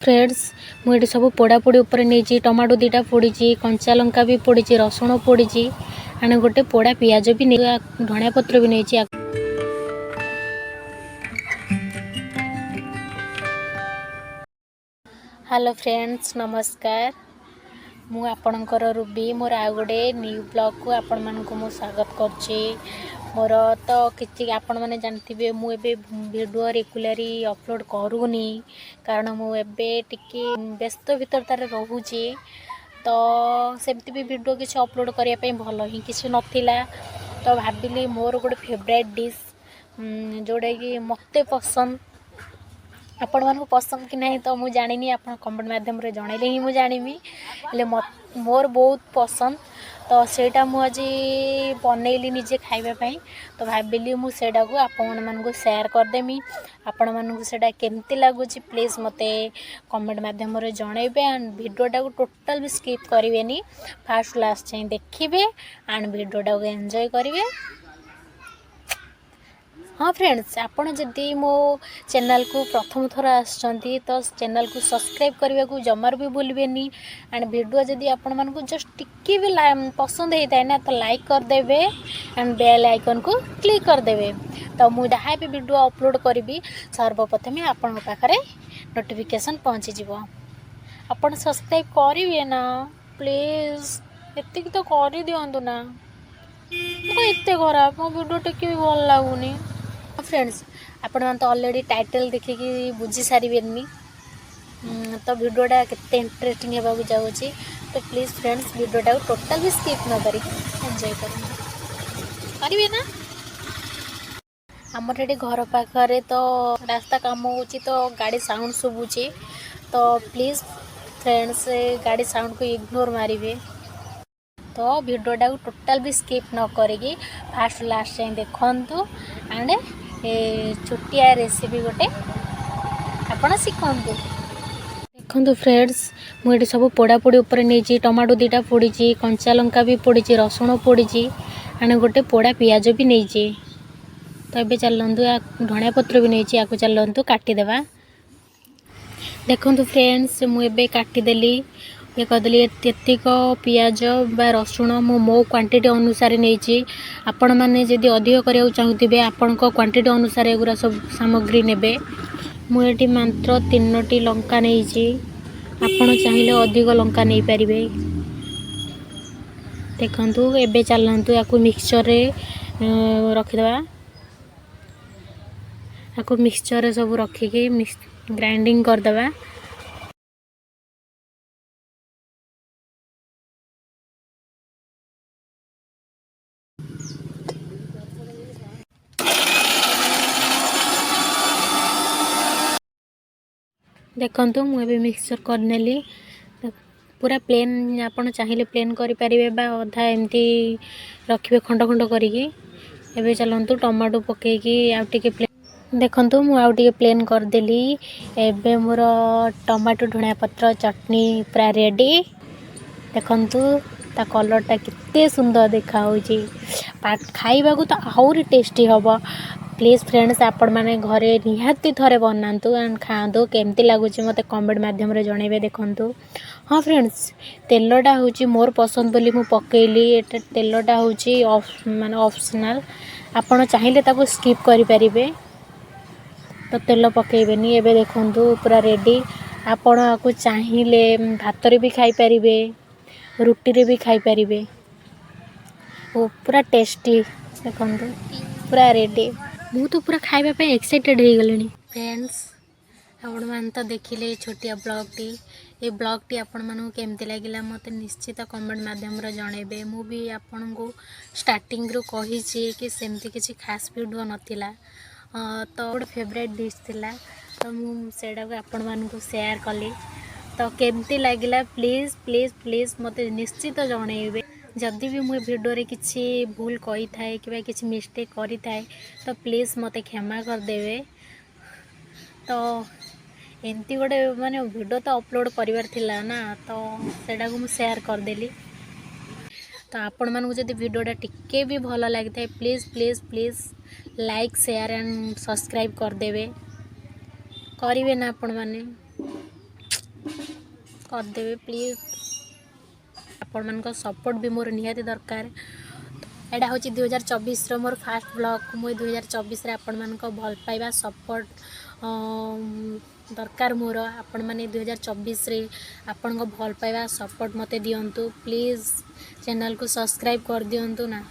Friends मुझे सब पोड़ापोड़ी उपर नहीं टमाटो दीटा पोड़ी कंचा लंका भी पोड़ी रसुण पोड़ी आने गोटे पोड़ा पियाज भी नहीं धनिया पत्र भी नहीं। हेलो फ्रेंड्स नमस्कार मु आपणकर रूबी मोर आ गोटे न्यू ब्लॉग को आपण मानक मु स्वागत करछि। मोर तो किसी आपण मैंने जानते मुझे वीडियो रेगुलारी अपलोड करूनी कारण मुझे टिके व्यस्त भीतर तार रोचे तो सेमती भी वीडियो किसी अपलोड करने भल ही किसी नथिला तो भाविली मोर गोटे फेवरेट डिश जोड़ा कि मत पसंद आपण मानक पसंद कि नहीं तो मुझे जानी आप कमेंट माध्यम जनइले ही मुझे जानी हेल्ले मोर बहुत पसंद तो सेटा मुझे बनइली निजे खाइबापी तो भाविली मुझे को आपण मानक शेयर करदेमी आपण मानक सेटा केमती लगुच प्लीज मते कमेंट माध्यम जनइबे एंड वीडियोटा को टोटल भी स्किप करेंगे फास्ट लास्ट जाए देखिए एंड वीडियोटा को एंजॉय करेंगे। हाँ फ्रेंड्स आपड़ जदि मो चैनल को प्रथम थर आसछंती तो चैनल को सब्सक्राइब करने को जमार भी भूलबेनी एंड वीडियो जदि आपण मानक जस्ट टिके भी पसंद होता है ना तो लाइक करदेवे एंड बेल आइकन को क्लिक करदेवे तो मुझे जहाँ भी वीडियो अपलोड करी सर्वप्रथमे आपण पाखरे नोटिफिकेशन पहुँची जीवो। आपण सब्सक्राइब करेंगे ना प्लीज एति तो कर दिंतु ना एत खराब मो वीडियो टिके भी भल लगुनि। फ्रेंड्स आपण तो ऑलरेडी टाइटल देखिकी बुझी सारे तो वीडियोटा केते इंटरेस्टिंग होगा जाऊँगी तो प्लीज फ्रेंड्स वीडियोटा को टोटल भी स्किप न करी एंजॉय करेंगे ना। आमर ये घर पाखे तो रास्ता काम हो तो गाड़ी साउंड शुभुची तो प्लीज फ्रेंड्स गाड़ी साउंड को इग्नोर मारिए तो वीडियोटा को टोटल भी स्किप न करी फास्ट लास्ट जाए देखु एंड छोटिया रेसिपी गोटे आपण शिखु देखु फ्रेंड्स मुझे सब पोड़ापोड़ी उपर नहीं टमाटो दीटा पोड़ी कंचा लंका भी पोड़ी रसुण पोड़ी आने गोटे पोड़ा पियाज भी नहीं तो ये चलतु धनिया पत्र भी नहीं या चलतु काटिदेवा। देखु फ्रेंड्स मुझे काटिदेली ये करदेली एतिक पियाज बा रसुण मो क्वांटिटी अनुसार नहीं आपण मैंने जदि अधिक करा चाहूबे आपण क्वांटिटी अनुसार एगुरा सब सामग्री नेबे मुझे मात्र 3टी लंका नहीं आपण चाहिए अधिक लंका नहीं पारे। देखु एबे चलतु या मिक्सचर रे रखिदेवा या मिक्सचर सब रखिकी ग्राइंडिंग करदेवा। देखु मुझे मिक्सचर करनेली पूरा प्लेन आपड़ चाहिए प्लेन करें अधा एमती रखिए खंड खंड करें। चलतु टमाटो पकईकी आउटे प्लेन देखु मुझे प्लेन करदेली एबे मोर टमाटो धनिया पत्र चटनी पूरा रेडी देखु ता कलरटा कितने सुंदर देखा खाइबा को तो आहरी टेस्टी हम। प्लीज फ्रेंड्स आपण मैंने घरे निहाती थरे बनातु एंड खातु केमती लगुच मत कमेंट माध्यम जनइबे। देखु हाँ फ्रेंड्स तेलटा हूँ मोर पसंद बोली मु पकेली तेलटा हूँ माने ऑप्शनल आपण चाहिए ताको स्किप करें तो तेल पकेबेनी। एबे देखु पूरा रेडी आपण आपको चाहिए भात रे भी खाई पारिबे रुटी रे भी खाई पारिबे पूरा टेस्टी। देखु पूरा रेडी मु तो पूरा खाइबा पे एक्साइटेड हो गलिनी। फ्रेंड्स आपण मान तो देखिले छोटिया ब्लॉग टी ये ब्लॉग टी आपण मानू केमती लागिला मते निश्चित कमेंट माध्यम जनइबे। मु भी आपण को स्टार्टिंग रो कही कि सेमती किसी खास वीडियो नथिला तो गोटे फेवरेट डिश थिला तो मुझे को आपण मान को शेयर कली तो केमती लागिला प्लीज प्लीज प्लीज मते निश्चित जनइबे। जदि भी मुझे वीडियो रे किसी भूल कही थाए कि किसी मिस्टेक करी थाए तो प्लीज मते क्षमा करदेवे। तो एमती गोटे माने वीडियो तो अपलोड करिवार थिला ना तो सेटा को मुझे शेयर करदेली तो आपण मानू जदि वीडियोटा टिके भी भल लगी थाए please please please like share and subscribe करदेवे करेंगे ना आपण मैंने। करदेवे प्लीज। आपण मान सपोर्ट भी मोर निहाती दरकार। एटा हूँ 2024 मोर फास्ट ब्लॉग। मुझे 2024 आपण मान भल पाइबा सपोर्ट दरकार मोर। आपण मैंने 2024 आपण भल पाइबा सपोर्ट मते दियंतु प्लीज। चैनल को सब्सक्राइब कर दियंतु ना।